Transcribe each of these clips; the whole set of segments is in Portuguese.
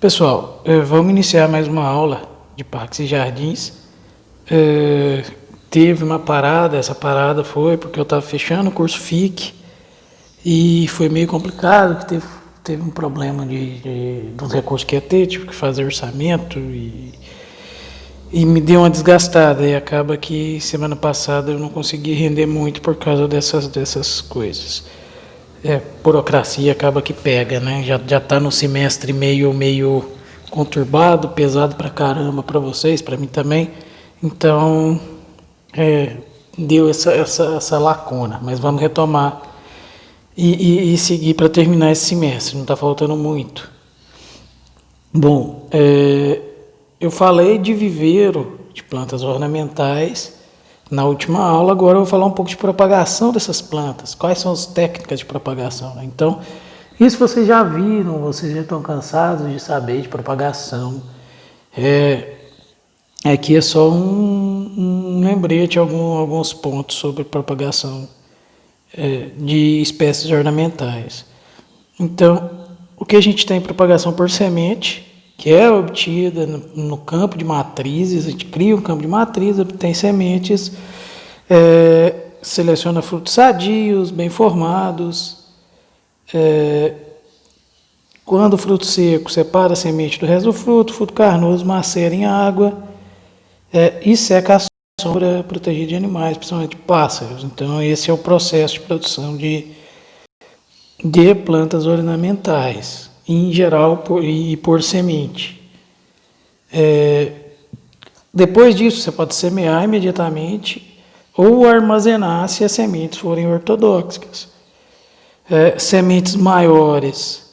Pessoal, vamos iniciar mais uma aula de parques e jardins. Teve uma parada, essa parada foi porque eu estava fechando o curso FIC e foi meio complicado, que teve um problema dos recursos que ia ter, tive que fazer orçamento e me deu uma desgastada. E acaba que semana passada eu não consegui render muito por causa dessas coisas. Burocracia acaba que pega, né? Já tá no semestre meio conturbado, pesado pra caramba pra vocês, pra mim também. Então, deu essa lacuna, mas vamos retomar e seguir para terminar esse semestre, não tá faltando muito. Bom, eu falei de viveiro de plantas ornamentais na última aula, agora eu vou falar um pouco de propagação dessas plantas, quais são as técnicas de propagação, né? Então, isso vocês já viram, vocês já estão cansados de saber de propagação. Aqui é só um lembrete, alguns pontos sobre propagação de espécies ornamentais. Então, o que a gente tem propagação por semente, que é obtida no campo de matrizes, a gente cria um campo de matriz, obtém sementes, seleciona frutos sadios, bem formados. Quando o fruto seco, separa a semente do resto do fruto carnoso macera em água e seca a sombra protegida de animais, principalmente pássaros. Então, esse é o processo de produção de plantas ornamentais, em geral por semente. Depois disso, você pode semear imediatamente ou armazenar se as sementes forem ortodoxas. Sementes maiores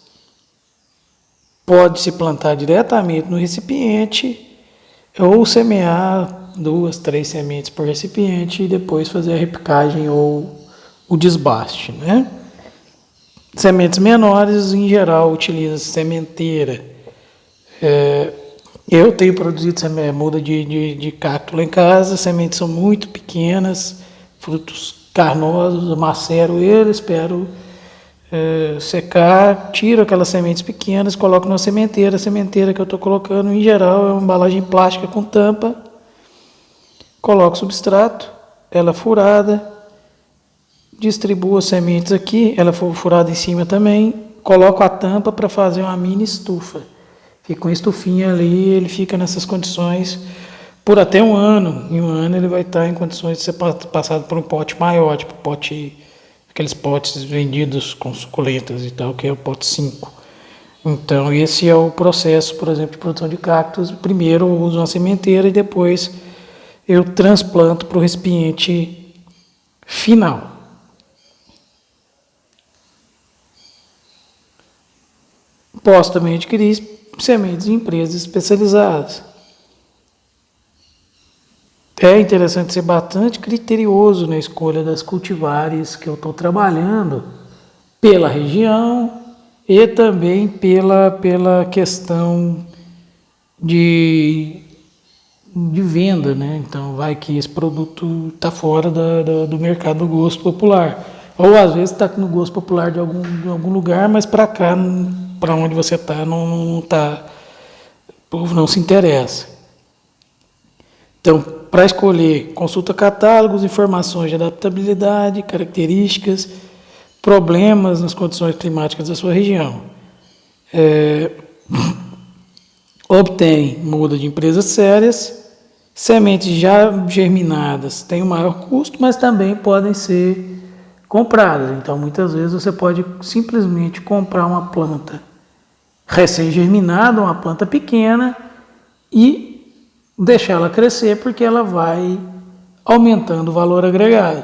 pode-se plantar diretamente no recipiente ou semear 2, 3 sementes por recipiente e depois fazer a repicagem ou o desbaste, né? Sementes menores, em geral, utiliza sementeira. Eu tenho produzido muda de cacto lá em casa, as sementes são muito pequenas, frutos carnosos, eu macero eles, espero secar, tiro aquelas sementes pequenas, coloco na sementeira. A sementeira que eu estou colocando, em geral, é uma embalagem plástica com tampa, coloco substrato, ela furada, distribuo as sementes aqui, ela for furada em cima também, coloco a tampa para fazer uma mini estufa. Fica uma estufinha ali, ele fica nessas condições por até um ano. Em um ano ele vai estar em condições de ser passado por um pote maior, tipo aqueles potes vendidos com suculentas e tal, que é o pote 5. Então esse é o processo, por exemplo, de produção de cactos. Primeiro eu uso uma sementeira e depois eu transplanto para o recipiente final. Posso também adquirir sementes de empresas especializadas. É interessante ser bastante criterioso na escolha das cultivares que eu estou trabalhando pela região e também pela questão de venda, né? Então vai que esse produto está fora do mercado do gosto popular. Ou às vezes está no gosto popular de algum lugar, mas para cá, para onde você está, não está, o povo não se interessa. Então, para escolher, consulta catálogos, informações de adaptabilidade, características, problemas nas condições climáticas da sua região. Obtém muda de empresas sérias, sementes já germinadas têm um maior custo, mas também podem ser compradas. Então, muitas vezes você pode simplesmente comprar uma planta recém-germinada, uma planta pequena, e deixar ela crescer, porque ela vai aumentando o valor agregado.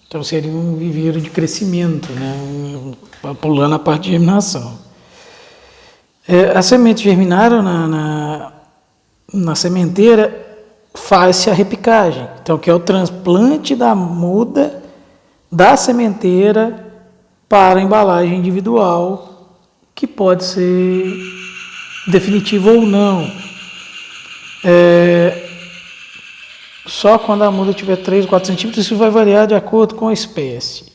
Então seria um viveiro de crescimento, né? Pulando a parte de germinação. As sementes germinaram na sementeira, faz-se a repicagem. Então, que é o transplante da muda da sementeira para a embalagem individual, que pode ser definitiva ou não. Só quando a muda tiver 3 ou 4 centímetros, isso vai variar de acordo com a espécie.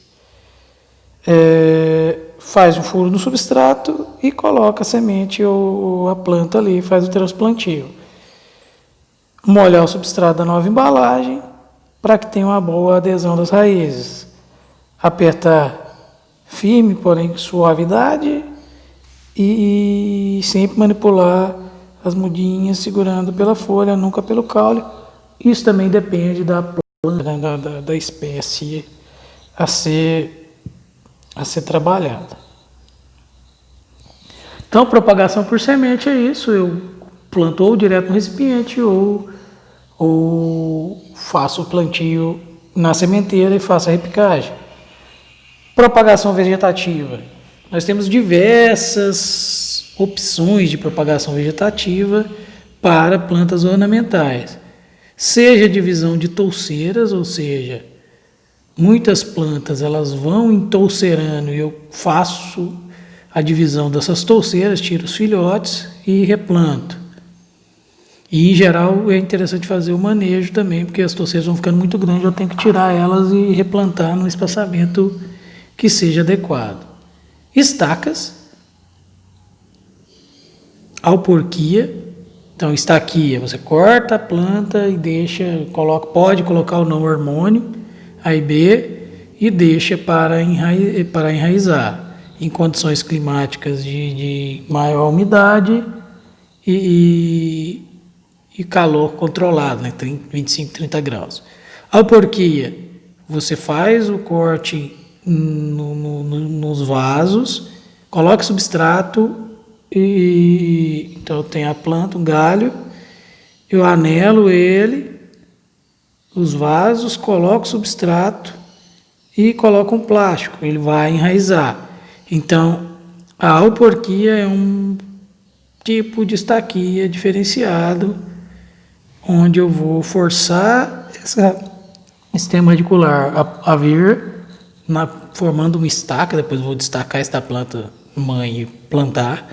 faz um furo no substrato e coloca a semente ou a planta ali, faz o transplantio. Molhar o substrato da nova embalagem para que tenha uma boa adesão das raízes. Apertar firme, porém com suavidade, e sempre manipular as mudinhas segurando pela folha, nunca pelo caule. Isso também depende da planta, da espécie a ser trabalhada. Então, propagação por semente é isso. Eu planto ou direto no recipiente ou faço o plantio na sementeira e faço a repicagem. Propagação vegetativa. Nós temos diversas opções de propagação vegetativa para plantas ornamentais. Seja divisão de touceiras, ou seja, muitas plantas elas vão entoucerando e eu faço a divisão dessas touceiras, tiro os filhotes e replanto. E em geral é interessante fazer o manejo também, porque as touceiras vão ficando muito grandes, eu tenho que tirar elas e replantar no espaçamento que seja adequado. Estacas, alporquia. Então, estaquia, você corta a planta e deixa, pode colocar o não hormônio, A e B, e deixa para enraizar em condições climáticas de maior umidade e calor controlado, né, 25, 30 graus. Alporquia, você faz o corte nos vasos, coloca substrato, então tem a planta, um galho, eu anelo ele, os vasos, coloco o substrato e coloco um plástico, ele vai enraizar. Então, a alporquia é um tipo de estaquia diferenciado, onde eu vou forçar esse sistema radicular a vir formando uma estaca, depois eu vou destacar esta planta mãe e plantar,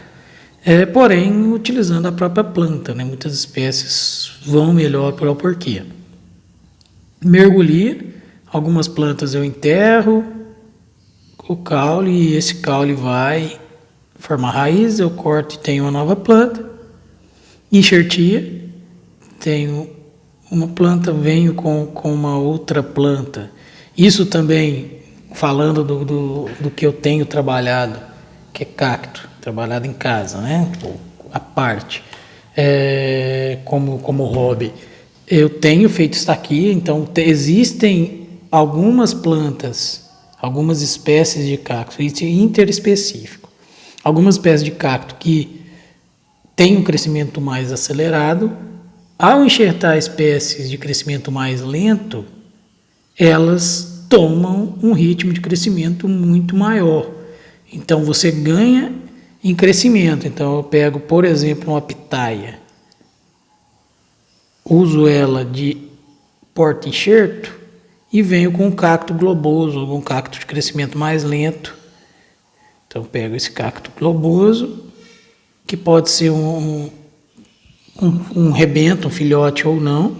porém utilizando a própria planta, né? Muitas espécies vão melhor por alporquia. Mergulhia, algumas plantas eu enterro o caule e esse caule vai formar raiz, eu corto e tenho uma nova planta. Enxertia, tenho uma planta, venho com uma outra planta. Isso também falando do que eu tenho trabalhado, que é cacto, trabalhado em casa, né? A parte, como hobby. Eu tenho feito estaquia, então existem algumas plantas, algumas espécies de cacto, isso é interespecífico. Algumas espécies de cacto que têm um crescimento mais acelerado, ao enxertar espécies de crescimento mais lento, elas tomam um ritmo de crescimento muito maior. Então você ganha em crescimento. Então eu pego, por exemplo, uma pitaia, uso ela de porta-enxerto e venho com um cacto globoso, um cacto de crescimento mais lento. Então eu pego esse cacto globoso, que pode ser um rebento, um filhote ou não,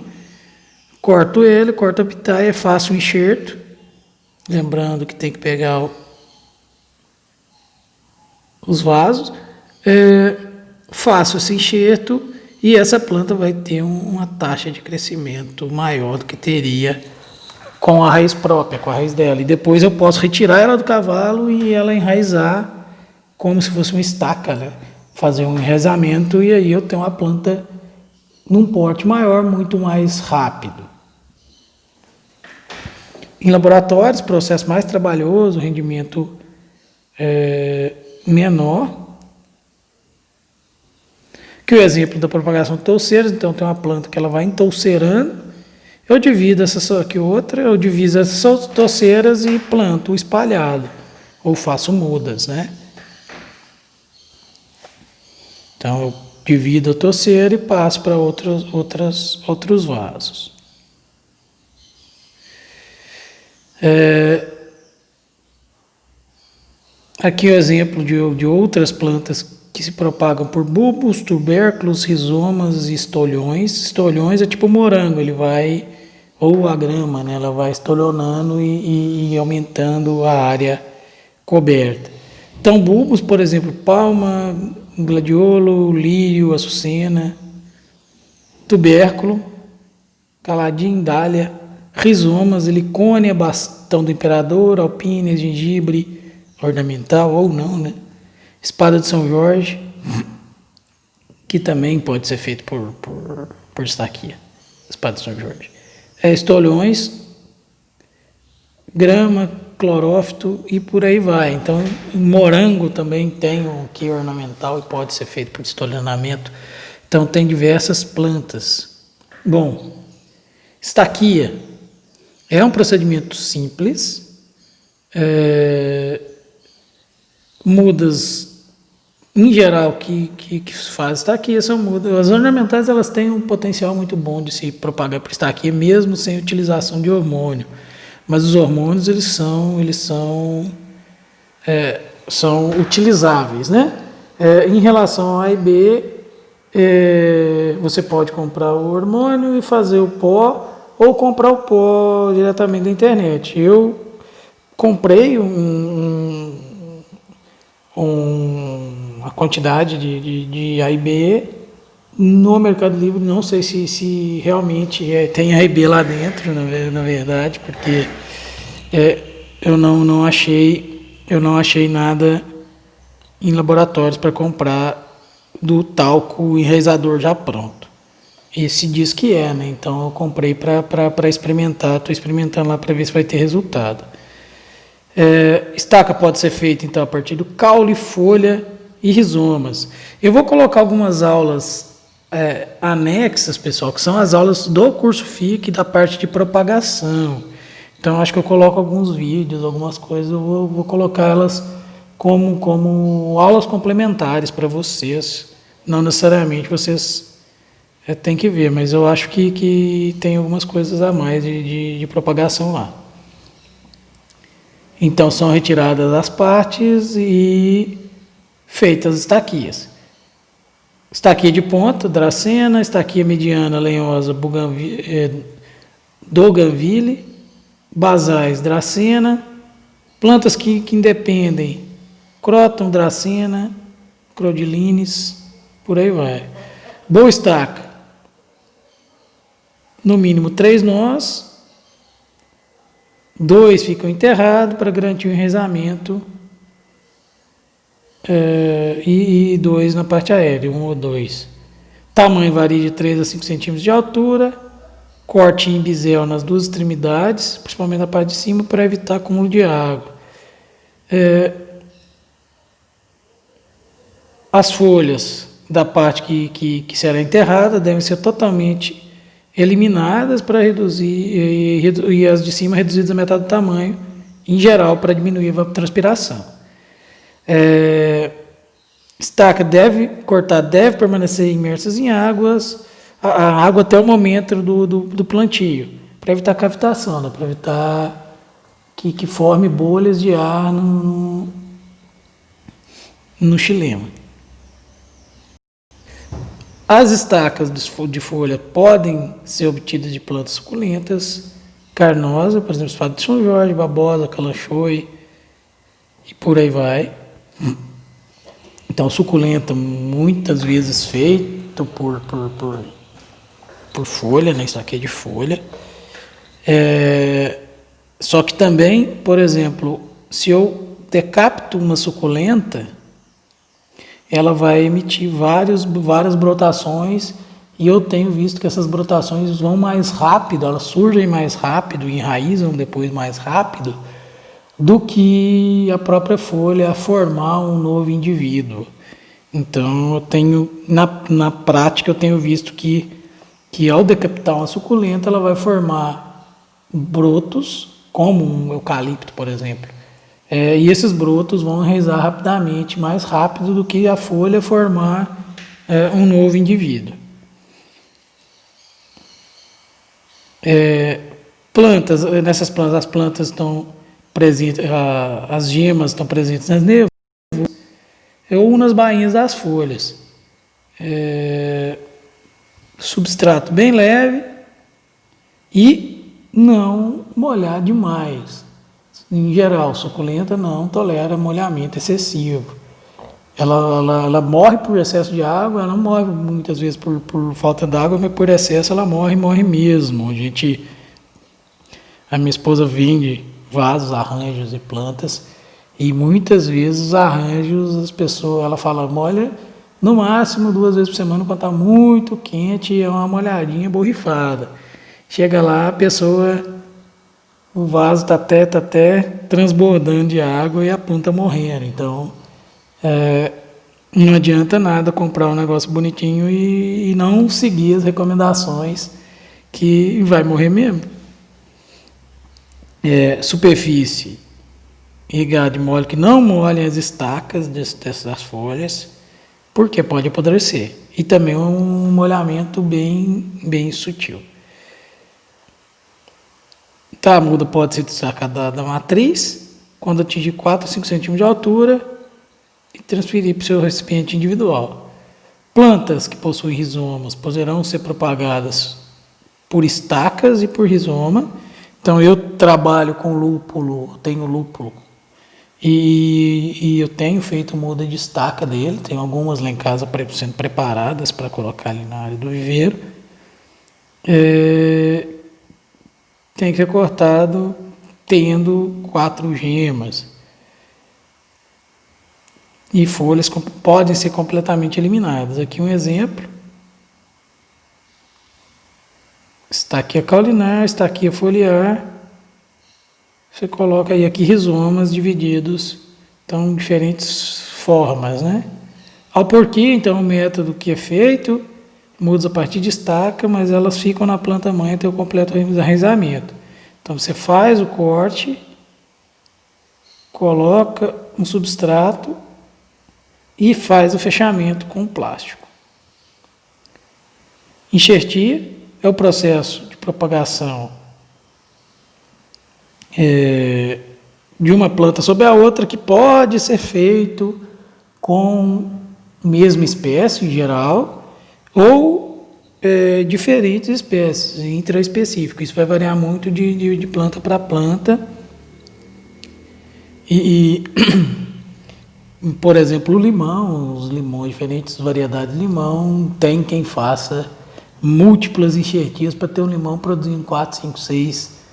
corto ele, corto a pitaia, faço um enxerto, lembrando que tem que pegar os vasos, faço esse enxerto e essa planta vai ter uma taxa de crescimento maior do que teria com a raiz própria, com a raiz dela. E depois eu posso retirar ela do cavalo e ela enraizar como se fosse uma estaca, né? Fazer um enraizamento e aí eu tenho uma planta num porte maior, muito mais rápido. Em laboratórios, processo mais trabalhoso, rendimento menor. Que o exemplo da propagação de touceiras, então tem uma planta que ela vai entoucerando, eu divido essa aqui outra, eu divido essas touceiras e planto espalhado, ou faço mudas, né? Então eu divido a touceira e passo para outros vasos. Aqui o exemplo de outras plantas que se propagam por bulbos, tubérculos, rizomas e estolhões. Estolhões é tipo morango, ele vai, ou a grama, né, ela vai estolhonando e aumentando a área coberta. Então, bulbos, por exemplo, palma, gladiolo, lírio, açucena, tubérculo, caladinho, dália, rizomas, helicônia, bastão do imperador, alpínia, gengibre, ornamental ou não, né? Espada de São Jorge, que também pode ser feito por estaquia, espada de São Jorge. Estolhões, grama, clorófito e por aí vai. Então, morango também tem um que ornamental e pode ser feito por estolonamento. Então, tem diversas plantas. Bom, estaquia é um procedimento simples, mudas em geral que faz estaquia são mudas. As ornamentais elas têm um potencial muito bom de se propagar por estaquia, mesmo sem utilização de hormônio. Mas os hormônios são utilizáveis, né? Em relação a A e B, você pode comprar o hormônio e fazer o pó, ou comprar o pó diretamente da internet. Eu comprei uma quantidade de A e B no Mercado Livre. Não sei se realmente tem A e B lá dentro, na verdade, porque eu não achei nada em laboratórios para comprar do talco enraizador já pronto. Esse diz que né? Então eu comprei para experimentar, estou experimentando lá para ver se vai ter resultado. Estaca pode ser feita então a partir do caule, folha e rizomas. Eu vou colocar algumas aulas anexas, pessoal, que são as aulas do curso FIC da parte de propagação. Então acho que eu coloco alguns vídeos, algumas coisas, eu vou colocar elas como aulas complementares para vocês. Não necessariamente vocês têm que ver, mas eu acho que tem algumas coisas a mais de propagação lá. Então são retiradas as partes e feitas estaquias. Estaquia de ponta, dracena, estaquia mediana, lenhosa, bougainville, basais, dracena, plantas que independem, cróton, dracena, crodilines, por aí vai. Boa estaca, no mínimo 3 nós, 2 ficam enterrados para garantir o enraizamento, e 2 na parte aérea, 1 ou 2. Tamanho varia de 3 a 5 centímetros de altura, corte em bisel nas duas extremidades, principalmente na parte de cima, para evitar acúmulo de água. As folhas da parte que será enterrada devem ser totalmente eliminadas para reduzir, e as de cima reduzidas a metade do tamanho, em geral, para diminuir a evapotranspiração. Estaca deve permanecer imersas em águas, a água até o momento do plantio, para evitar cavitação, né? Para evitar que forme bolhas de ar no xilema. As estacas de folha podem ser obtidas de plantas suculentas, carnosas, por exemplo, espada de São Jorge, babosa, calanchoe e por aí vai. Então, suculenta muitas vezes feito por folha, né? Isso aqui é de folha. Só que também, por exemplo, se eu decapito uma suculenta, ela vai emitir várias brotações, e eu tenho visto que essas brotações vão mais rápido, elas surgem mais rápido, enraizam depois mais rápido, do que a própria folha a formar um novo indivíduo. Então, eu tenho, na prática, eu tenho visto que ao decapitar uma suculenta, ela vai formar brotos, como um eucalipto, por exemplo. E esses brotos vão enraizar rapidamente, mais rápido do que a folha formar um novo indivíduo. Nessas plantas, as plantas estão presentes, as gemas estão presentes nas nevas, ou nas bainhas das folhas. Substrato bem leve e não molhar demais. Em geral, suculenta não tolera molhamento excessivo. Ela morre por excesso de água, ela não morre muitas vezes por falta d'água, mas por excesso ela morre mesmo. A minha esposa vende vasos, arranjos e plantas, e muitas vezes os arranjos, ela fala, molha no máximo 2 vezes por semana, quando está muito quente, é uma molhadinha borrifada. Chega lá, o vaso está até transbordando de água e a planta morrendo. Então, não adianta nada comprar um negócio bonitinho e não seguir as recomendações, que vai morrer mesmo. Superfície, irrigar de modo que não molhem as estacas dessas folhas, porque pode apodrecer. E também um molhamento bem sutil. A muda pode ser destacada da matriz quando atingir 4 a 5 centímetros de altura e transferir para o seu recipiente individual. Plantas que possuem rizomas poderão ser propagadas por estacas e por rizoma. Então, eu trabalho com lúpulo, tenho lúpulo, e eu tenho feito muda de estaca dele. Tenho algumas lá em casa sendo preparadas para colocar ali na área do viveiro. Tem que ser cortado tendo 4 gemas. E folhas podem ser completamente eliminadas. Aqui um exemplo. Estaquia caulinar, estaquia foliar. Você coloca aí aqui rizomas divididos, então diferentes formas, né? Alporquia, então, o método que é feito, muda a partir de estaca, mas elas ficam na planta mãe até o completo enraizamento. Então você faz o corte, coloca um substrato e faz o fechamento com plástico. Enxertia é o processo de propagação de uma planta sobre a outra, que pode ser feito com mesma espécie em geral ou diferentes espécies, intraespecíficas. Isso vai variar muito de planta para planta. Por exemplo, o limão, os limões, diferentes variedades de limão, tem quem faça múltiplas enxertias para ter um limão produzindo 4, 5, 6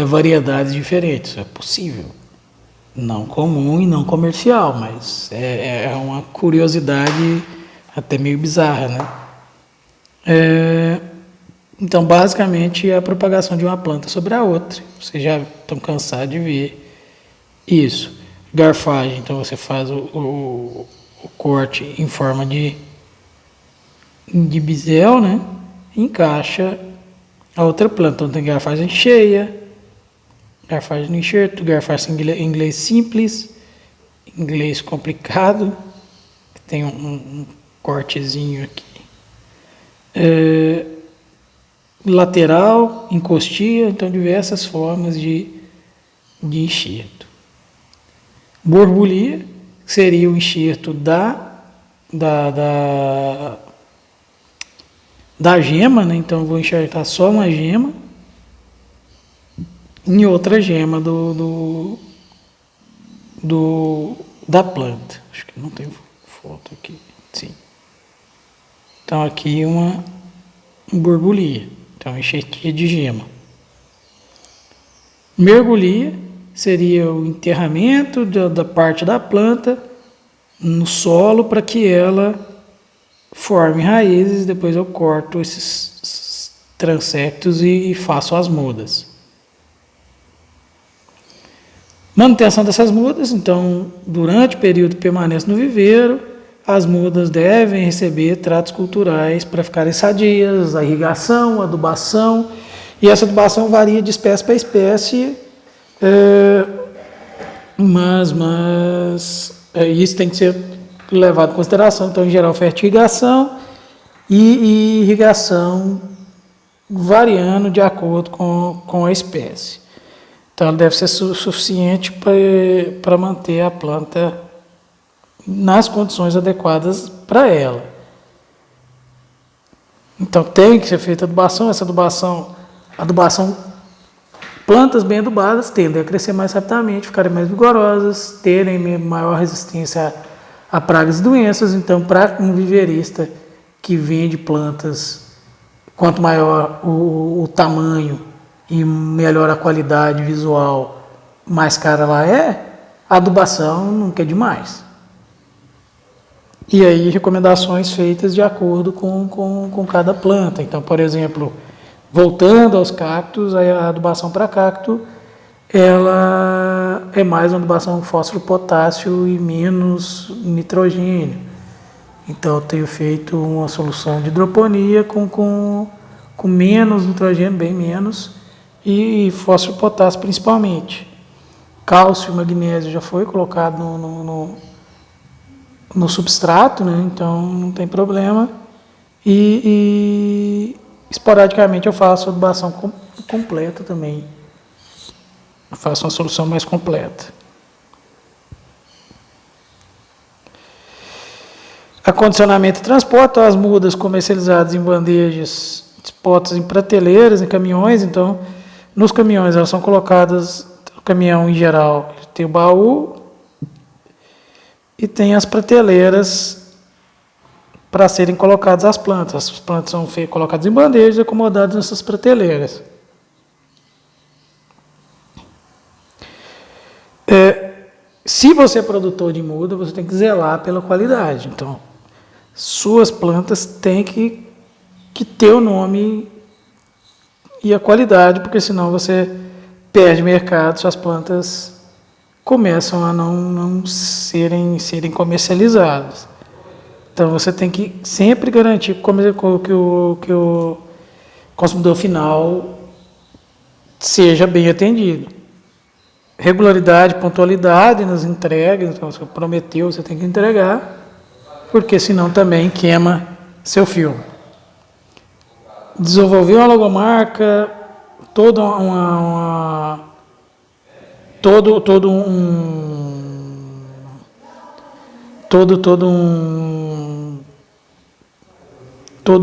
variedades diferentes. É possível. Não comum e não comercial, mas é uma curiosidade até meio bizarra, né? Então, basicamente, é a propagação de uma planta sobre a outra. Vocês já estão cansados de ver isso. Garfagem, então você faz o corte em forma de bisel, né? Encaixa a outra planta. Então tem garfagem cheia, garfagem no enxerto, garfagem em inglês simples, inglês complicado, tem um cortezinho aqui. Lateral, encostia, então diversas formas de enxerto. Borbulia, que seria o enxerto da gema, né? Então eu vou enxertar só uma gema em outra gema da planta. Acho que não tem foto aqui. Sim. Então aqui uma borbulia. Então enxertia de gema. Mergulhia seria o enterramento da parte da planta no solo para que ela forme raízes. Depois eu corto esses transectos e faço as mudas. Manutenção dessas mudas, então, durante o período que permanece no viveiro, as mudas devem receber tratos culturais para ficarem sadias, a irrigação, a adubação, e essa adubação varia de espécie para espécie, mas isso tem que ser levado em consideração. Então, em geral, fertirrigação e irrigação variando de acordo com a espécie. Então, ela deve ser suficiente para manter a planta nas condições adequadas para ela. Então, tem que ser feita adubação. Essa adubação Plantas bem adubadas tendem a crescer mais rapidamente, ficarem mais vigorosas, terem maior resistência a pragas e doenças. Então, para um viveirista que vende plantas, quanto maior o tamanho e melhor a qualidade visual, mais cara ela é, a adubação nunca é demais. E aí, recomendações feitas de acordo com cada planta. Então, por exemplo, voltando aos cactos, a adubação para cacto, ela é mais uma adubação fósforo, potássio e menos nitrogênio. Então, eu tenho feito uma solução de hidroponia com menos nitrogênio, bem menos, e fósforo, potássio principalmente. Cálcio e magnésio já foi colocado no substrato, né? Então não tem problema. E esporadicamente eu faço adubação completa também. Eu faço uma solução mais completa. Acondicionamento e transporte, as mudas comercializadas em bandejas dispostas em prateleiras, em caminhões. Então, nos caminhões elas são colocadas, o caminhão em geral tem o baú e tem as prateleiras para serem colocadas as plantas. As plantas são colocadas em bandejas e acomodadas nessas prateleiras. Se você é produtor de muda, você tem que zelar pela qualidade. Então, suas plantas têm que ter o nome e a qualidade, porque senão você perde mercado, suas plantas começam a não serem comercializadas. Então você tem que sempre garantir que o consumidor final seja bem atendido. Regularidade, pontualidade nas entregas, então você prometeu, você tem que entregar, porque senão também queima seu filme. Desenvolver uma logomarca, todo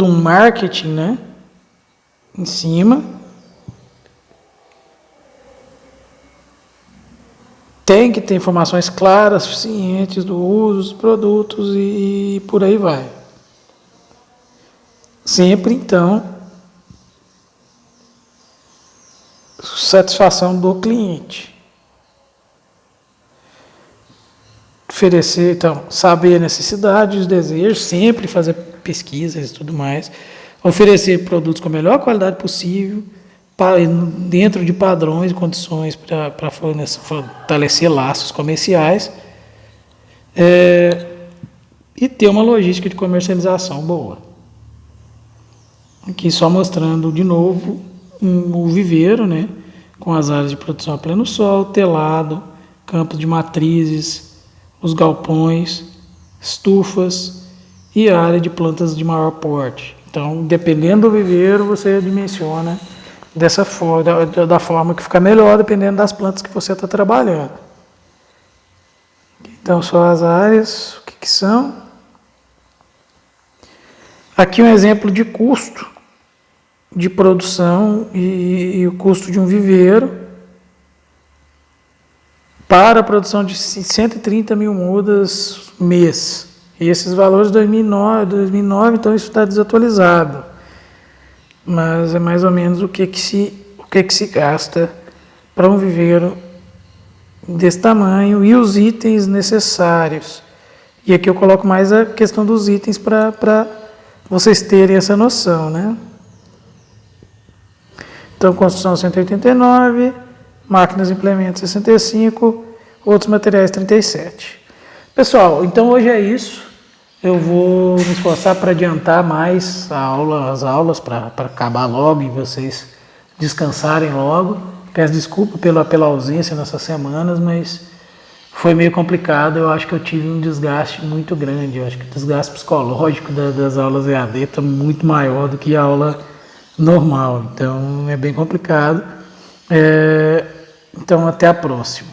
um marketing, né, em cima. Tem que ter informações claras, suficientes do uso dos produtos e por aí vai. Sempre, então, satisfação do cliente. Oferecer, então, saber a necessidade, os desejos, sempre fazer pesquisas e tudo mais. Oferecer produtos com a melhor qualidade possível, dentro de padrões e condições para fortalecer laços comerciais, e ter uma logística de comercialização boa. Aqui só mostrando de novo o viveiro, né, com as áreas de produção a pleno sol, telado, campos de matrizes, os galpões, estufas e a área de plantas de maior porte. Então, dependendo do viveiro, você dimensiona dessa forma, da forma que fica melhor, dependendo das plantas que você está trabalhando. Então, só as áreas, o que são? Aqui um exemplo de custo de produção e o custo de um viveiro para a produção de 130 mil mudas mês. E esses valores de 2009, então isso está desatualizado. Mas é mais ou menos o que se gasta para um viveiro desse tamanho e os itens necessários. E aqui eu coloco mais a questão dos itens para vocês terem essa noção, né? Então, construção 189, máquinas e implementos 65, outros materiais 37. Pessoal, então hoje é isso. Eu vou me esforçar para adiantar mais as aulas, para acabar logo e vocês descansarem logo. Peço desculpa pela ausência nessas semanas, mas foi meio complicado. Eu acho que eu tive um desgaste muito grande. Eu acho que o desgaste psicológico das aulas EAD está muito maior do que a aula normal. Então é bem complicado. Então até a próxima.